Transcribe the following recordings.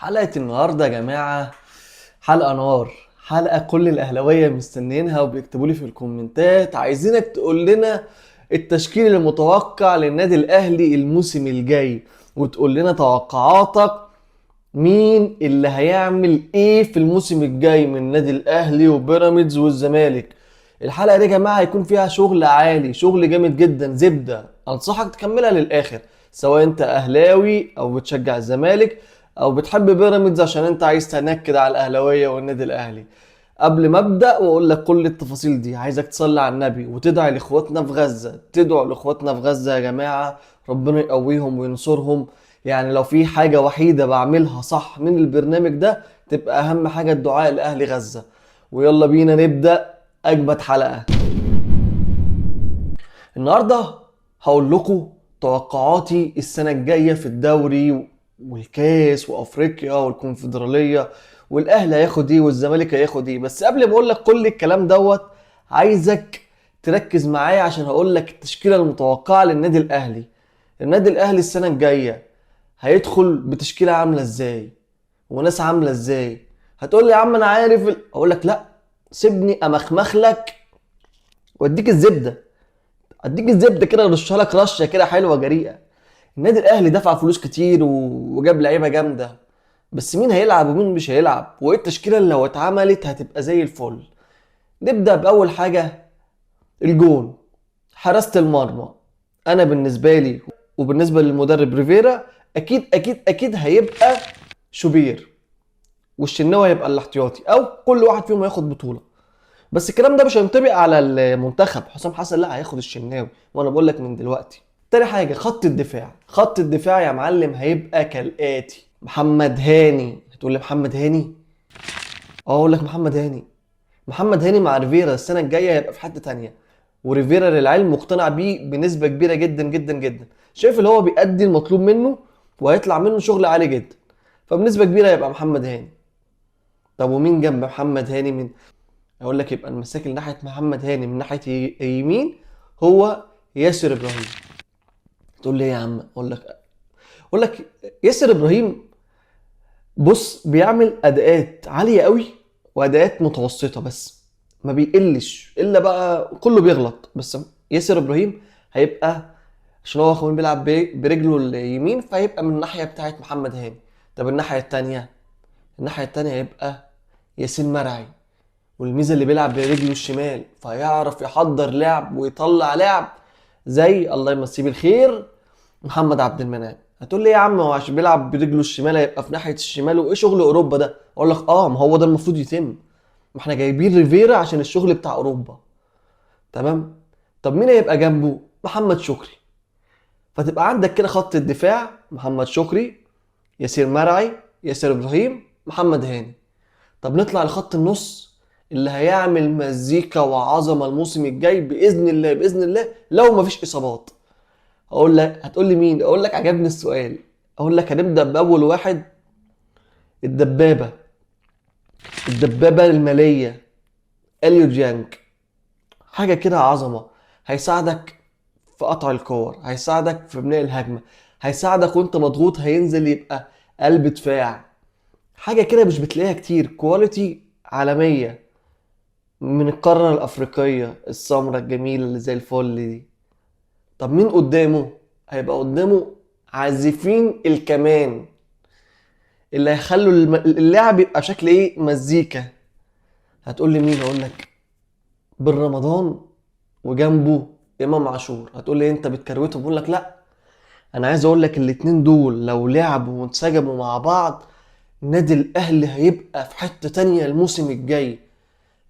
حلقة النهاردة يا جماعة حلقة نار. حلقة كل الأهلاوية مستنيينها وبيكتبوا لي في الكومنتات عايزينك تقول لنا التشكيل المتوقع للنادي الأهلي الموسم الجاي، وتقول لنا توقعاتك مين اللي هيعمل ايه في الموسم الجاي من النادي الأهلي وبيراميدز والزمالك. الحلقة دي يا جماعة هيكون فيها شغل عالي، شغل جامد جدا، زبدة. أنصحك تكملها للآخر، سواء أنت أهلاوي أو بتشجع الزمالك أو بتحب بيراميدز عشان أنت عايز تنكد على الأهلاوية والنادي الأهلي. قبل ما أبدأ وأقول لك كل التفاصيل دي، عايزك تصلي على النبي وتدعي لإخواتنا في غزة. تدعوا لإخواتنا في غزة يا جماعة، ربنا يقويهم وينصرهم. يعني لو في حاجة وحيدة بعملها صح من البرنامج ده، تبقى أهم حاجة الدعاء لأهل غزة. ويلا بينا نبدأ أجمد حلقة النهارده. هقول لكم توقعاتي السنه الجايه في الدوري والكاس وافريقيا والكونفدراليه، والاهلي هياخد ايه والزمالك هياخد ايه. بس قبل ما اقول لك كل الكلام دوت، عايزك تركز معايا عشان هقول لك التشكيله المتوقعه للنادي الاهلي. النادي الاهلي السنه الجايه هيدخل بتشكيله عامله ازاي وناس عامله ازاي. هتقول لي يا عم انا عارف اقول لك لا، سيبني امخمخ لك واديك الزبده. اديك الزبده كده، ارشها لك رشه كده حلوه جريئه. النادي الاهلي دفع فلوس كتير وجاب لعيبه جامده، بس مين هيلعب ومين مش هيلعب، وايه التشكيله اللي لو اتعملت هتبقى زي الفل. نبدا باول حاجه، الجون، حراسه المرمى. انا بالنسبه لي وبالنسبه للمدرب ريفيرا، اكيد هيبقى شوبير، والشناوي هيبقى الاحتياطي، او كل واحد فيهم هياخد بطوله. بس الكلام ده مش هينطبق على المنتخب. حسام حسن لا، هياخد الشناوي، وانا بقول لك من دلوقتي. تاني حاجه، خط الدفاع يا معلم هيبقى كالاتي: محمد هاني. هتقول لي محمد هاني؟ اقول لك محمد هاني مع ريفيرا السنه الجايه هيبقى في حته تانية. وريفيرا للعلم مقتنع بيه بنسبه كبيره جدا جدا جدا، شايف اللي هو بيأدي المطلوب منه وهيطلع منه شغل عالي جدا. فبنسبه كبيره هيبقى محمد هاني. طب ومين جنب محمد هاني؟ من اقول لك يبقى المساك اللي ناحيه محمد هاني من ناحيه يمين هو ياسر ابراهيم. تقول لي ايه يا عم؟ اقول لك ياسر ابراهيم، بص، بيعمل اداءات عاليه قوي واداءات متوسطه، بس ما بيقلش الا بقى، كله بيغلط. بس ياسر ابراهيم هيبقى، عشان هو كمان بيلعب برجله اليمين، فهيبقى من الناحيه بتاعت محمد هاني. طب الناحيه التانيه هيبقى ياسين مرعي، والميزه اللي بيلعب برجله الشمال فيعرف يحضر لعب ويطلع لعب، زي الله يمسيه بالخير محمد عبد المنعم. هتقول لي إيه يا عم، هو عشان بيلعب برجله الشمال هيبقى في ناحيه الشمال، وايه شغل اوروبا ده؟ اقول لك ما هو ده المفروض يتم. ما احنا جايبين ريفيرا عشان الشغل بتاع اوروبا. تمام. طب مين هيبقى جنبه؟ محمد شكري. فتبقى عندك كده خط الدفاع: محمد شكري، ياسر مرعي، ياسر ابراهيم، محمد هاني. طب نطلع لخط النص اللي هيعمل مزيكا وعظمه الموسم الجاي باذن الله، باذن الله لو مفيش اصابات. هتقول لي مين؟ اقول لك عجبني السؤال. اقول لك هنبدا باول واحد: الدبابه، الدبابه الماليه، اليو ديانج. حاجه كده عظمه، هيساعدك في قطع الكور، هيساعدك في بناء الهجمه، هيساعدك وانت مضغوط هينزل يبقى قلب دفاع. حاجه كده مش بتلاقيها كتير، كواليتي عالميه من القاره الافريقيه السمراء الجميله اللي زي الفل دي. طب مين قدامه؟ هيبقى قدامه عازفين الكمان اللي هيخلوا اللعب يبقى شكل ايه، مزيكا. هتقول لي مين؟ اقول لك بن رمضان وجنبه امام عاشور. هتقول لي انت بتكروتهم؟ بقول لك لا، انا عايز اقول لك الاتنين دول لو لعبوا وانسجموا مع بعض، النادي الاهلي هيبقى في حتة تانية الموسم الجاي.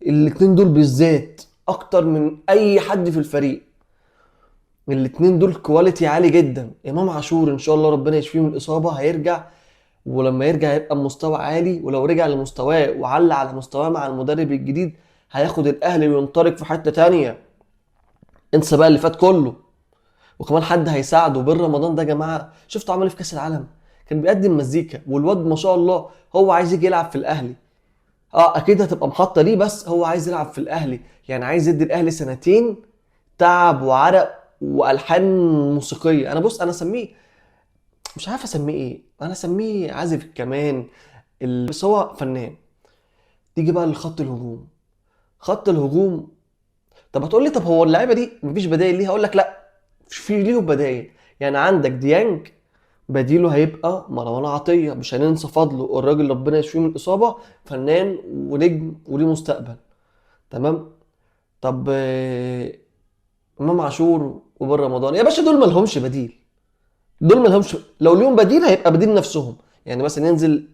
الاتنين دول بالذات اكتر من اي حد في الفريق. الاتنين دول كواليتي عالي جدا. امام عاشور ان شاء الله ربنا يشفيه من الاصابة هيرجع، ولما يرجع هيبقى بمستوى عالي. ولو رجع لمستواه وعلى على مستواه مع المدرب الجديد، هياخد الاهلي وينطلق في حتة تانية. انسى بقى اللي فات كله. وكمان حد هيساعده. بن رمضان ده يا جماعه شفتوا عمل إيه في كاس العالم؟ كان بيقدم مزيكا، والواد ما شاء الله هو عايز يجي يلعب في الاهلي. اكيد هتبقى محطه ليه، بس هو عايز يلعب في الاهلي. يعني عايز يدي الاهلي سنتين تعب وعرق والحان موسيقيه. انا بص، انا اسميه مش عارف اسميه ايه، انا اسميه عازف الكمان بس هو فنان. تيجي بقى لخط الهجوم. خط الهجوم، طب هتقول لي طب هو اللعيبه دي مفيش بدايل ليها؟ اقول لك لا، في ليهم بدايل. يعني عندك ديانج بديله هيبقى مروان عطيه، مش هننسى فضله، الراجل ربنا يشفيه من الاصابه، فنان ونجم وليه مستقبل. تمام. طب امام عاشور وبن رمضان يا باشا، دول ما لهمش بديل. دول ما لهمش، لو ليهم بديل هيبقى بديل نفسهم. يعني مثلا ينزل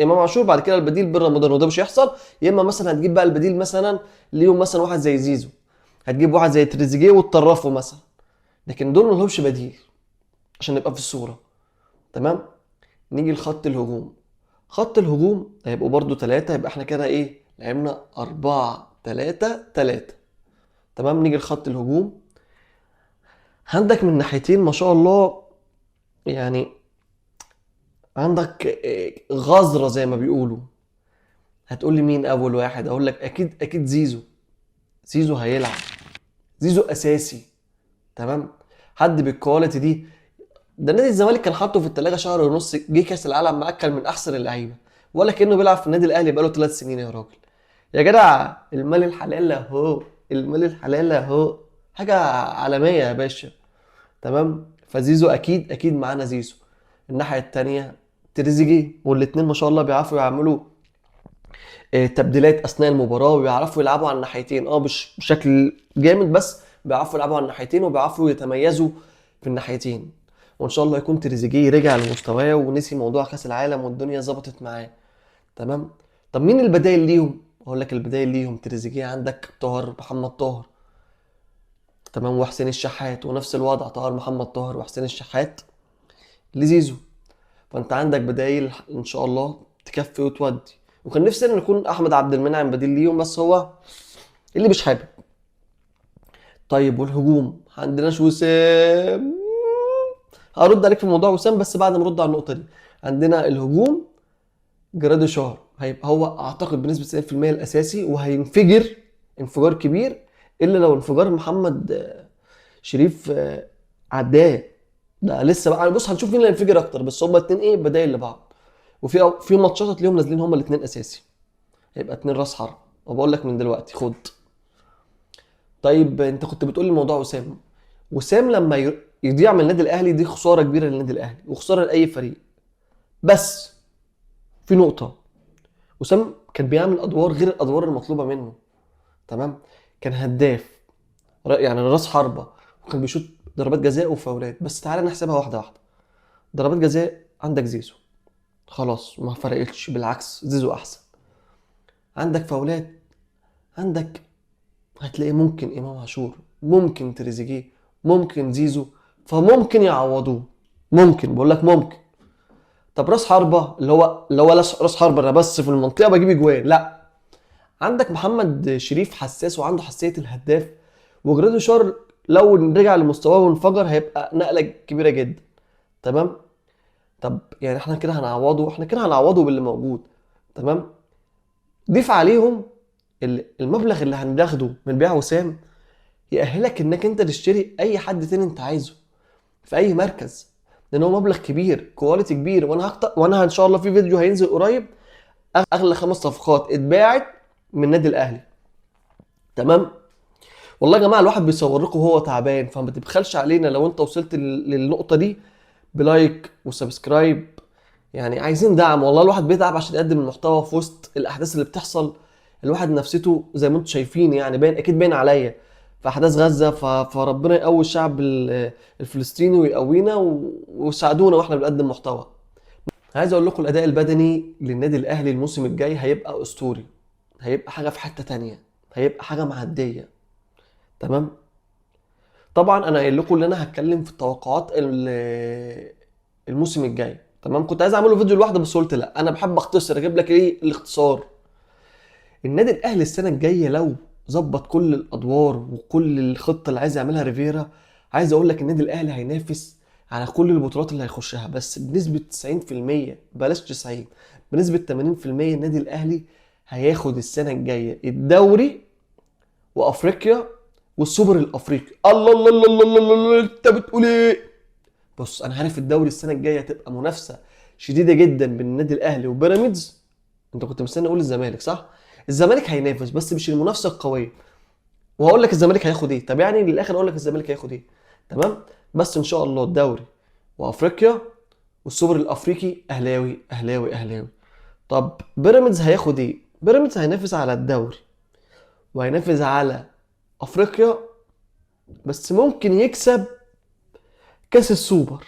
امام عاشور، بعد كده البديل بن رمضان، وده مش هيحصل. يا اما مثلا هتجيب بقى البديل مثلا ليهم، مثلا واحد زي زيزو، هتجيب واحد زي تريزيجيه وتطرفه مثلا. لكن دول ما لهمش بديل، عشان نبقى في الصوره. تمام. نيجي لخط الهجوم. خط الهجوم هيبقوا برضو ثلاثة، يبقى احنا كده ايه، لعبنا 4-3-3. تمام. نيجي لخط الهجوم. عندك من ناحيتين ما شاء الله، يعني عندك غزرة زي ما بيقولوا. هتقول لي مين اول واحد؟ اقول لك اكيد اكيد زيزو. زيزو هيلعب، زيزو اساسي. تمام. حد بالكواليتي دي، ده نادي الزمالك كان حاطه في الثلاجه شهر ونص، جه كاس العالم معاك كان من احسن اللعيبه، ولا كانه بيلعب في النادي الاهلي بقاله 3 سنين يا راجل. يا جدع المال الحلال اهو، المال الحلال اهو، حاجه عالميه يا باشا. تمام. فزيزو اكيد اكيد معانا زيزو. الناحيه التانيه تريزيجيه، والاتنين ما شاء الله بيعرفوا يعملوا تبديلات اثناء المباراه، وبيعرفوا يلعبوا على الناحيتين، مش بشكل جامد بس بيعرفوا يلعبوا على الناحيتين، وبيعرفوا يتميزوا في الناحيتين. وان شاء الله يكون تريزيجيه رجع لمستواه ونسي موضوع كاس العالم والدنيا ظبطت معاه. تمام. طب مين البدائل ليهم؟ اقول لك البدائل ليهم تريزيجيه، عندك طاهر محمد طاهر. تمام. وحسين الشحات، ونفس الوضع طاهر محمد طاهر وحسين الشحات لزيزو. فانت عندك بدايل ان شاء الله تكفي وتودي. وكان نفسي ان يكون احمد عبد المنعم بديل ليهم، بس هو اللي مش حابب. طيب والهجوم عندناش وسام. هرد عليك في موضوع وسام بس بعد ما ارد على النقطه دي. عندنا الهجوم جرادو شهر هيبقى هو اعتقد بنسبه 90% الاساسي، وهينفجر انفجار كبير، الا لو انفجار محمد شريف عداه. ده لسه بقى، بص هنشوف مين اللي هينفجر اكتر، بس هما اتنين ايه بدايل لبعض. في ماتشات هتلاقيهم نازلين هما الاتنين اساسي، هيبقى اتنين راس حرب. وبقول لك من دلوقتي خد. طيب انت كنت بتقول لي موضوع وسام. وسام لما يضيع من النادي الاهلي دي خساره كبيره للنادي الاهلي وخساره لاي فريق. بس في نقطه، وسام كان بيعمل ادوار غير الادوار المطلوبه منه. تمام. كان هداف، يعني راس حربه، وكان بيشوط ضربات جزاء وفاولات. بس تعالى نحسبها واحده واحده. ضربات جزاء عندك زيزو، خلاص ما فرقتش، بالعكس زيزو احسن. عندك فاولات، عندك هتلاقي ممكن امام عاشور، ممكن تريزيجيه، ممكن زيزو، فممكن يعوضوه. ممكن، بقول لك ممكن. طب راس حربه، اللي هو راس حربه انا بس في المنطقه بجيب اجوان، لا. عندك محمد شريف حساس وعنده حساسيه الهداف، وجرادو شار لو رجع لمستواه وانفجر هيبقى نقله كبيره جدا. تمام. طب يعني احنا كده هنعوضه، باللي موجود. تمام. ضيف عليهم المبلغ اللي هناخده من بيع وسام، يأهلك انك انت تشتري اي حد تاني انت عايزه في اي مركز، لان هو مبلغ كبير، كواليتي كبير. وانا ان شاء الله في فيديو هينزل قريب، اغلى 5 صفقات اتباعت من النادي الاهلي. تمام. والله يا جماعه الواحد بيصور لكم وهو تعبان، فما تبخلش علينا لو انت وصلت للنقطه دي بلايك وسبسكرايب. يعني عايزين دعم، والله الواحد بيتعب عشان يقدم المحتوى في وسط الاحداث اللي بتحصل. الواحد نفسيته زي ما انتم شايفين، يعني باين اكيد باين عليا في احداث غزه. فربنا يقوي الشعب الفلسطيني ويقوينا ويساعدونا واحنا بنقدم محتوى. عايز اقول لكم الاداء البدني للنادي الاهلي الموسم الجاي هيبقى اسطوري، هيبقى حاجه في حته تانية، هيبقى حاجه معديه. تمام. طبعا انا قايل لكم ان انا هتكلم في التوقعات الموسم الجاي. تمام. كنت عايز اعمله فيديو لوحده بس قلت لا، انا بحب اختصر، اجيب لك ايه الاختصار. النادي الاهلي السنه الجايه لو ظبط كل الادوار وكل الخطه اللي عايز يعملها ريفيرا، عايز اقول لك النادي الاهلي هينافس على كل البطولات اللي هيخشها، بس بنسبه 90%، بلاش 90، بنسبه 80%. النادي الاهلي هياخد السنه الجايه الدوري وافريقيا والسوبر الافريقي. الله الله الله الله الله الله، انت بتقول ايه؟ بص انا عارف الدوري السنه الجايه هتبقى منافسه شديده جدا بين النادي الاهلي وبيراميدز. انت كنت مستني اقول الزمالك صح؟ الزمالك هينافس بس مش المنافسه القويه. وهقول لك الزمالك هياخد ايه، طب يعني للاخر اقول لك الزمالك هياخد ايه. تمام. بس ان شاء الله الدوري وافريقيا والسوبر الافريقي اهلاوي اهلاوي اهلاوي. طب بيراميدز هياخد ايه؟ بيراميدز هينافس على الدوري وهينافس على افريقيا، بس ممكن يكسب كاس السوبر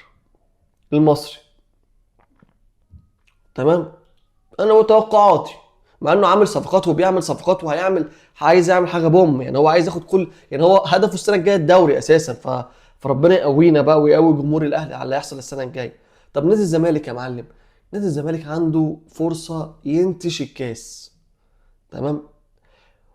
المصري. تمام. انا متوقعاتي، مع انه عامل صفقات وبيعمل صفقات وهيعمل، عايز يعمل حاجه بوم يعني، هو عايز ياخد كل، يعني هو هدفه السنه الجايه الدوري اساسا. فربنا يقوينا بقى ويقوي جمهور الاهلي على اللي هيحصل السنه الجايه. طب نادي الزمالك يا معلم، نادي الزمالك عنده فرصه ينتش الكاس. تمام.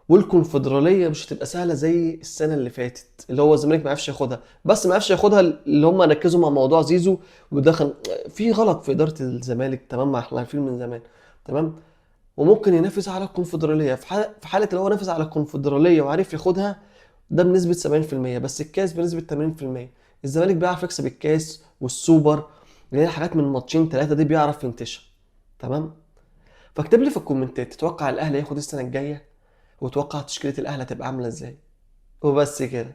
والكونفدراليه مش هتبقى سهله زي السنه اللي فاتت اللي هو الزمالك ما عرفش ياخدها، بس ما عرفش ياخدها اللي هم ركزوا مع موضوع زيزو ودخل في غلط في اداره الزمالك. تمام، ما احنا عارفين من زمان. تمام. وممكن ينافس على الكونفدراليه في حاله لو هو نافس على الكونفدراليه وعرف ياخدها، ده بنسبه 70%، بس الكاس بنسبه 80%. الزمالك بيعرف يكسب الكاس والسوبر، اللي هي حاجات من ماتشين ثلاثه دي بيعرف ينتشر. تمام. فاكتب لي في الكومنتات تتوقع الاهلي هياخد السنه الجايه، وتوقع تشكيله الاهلي هتبقى عامله ازاي. وبس كده.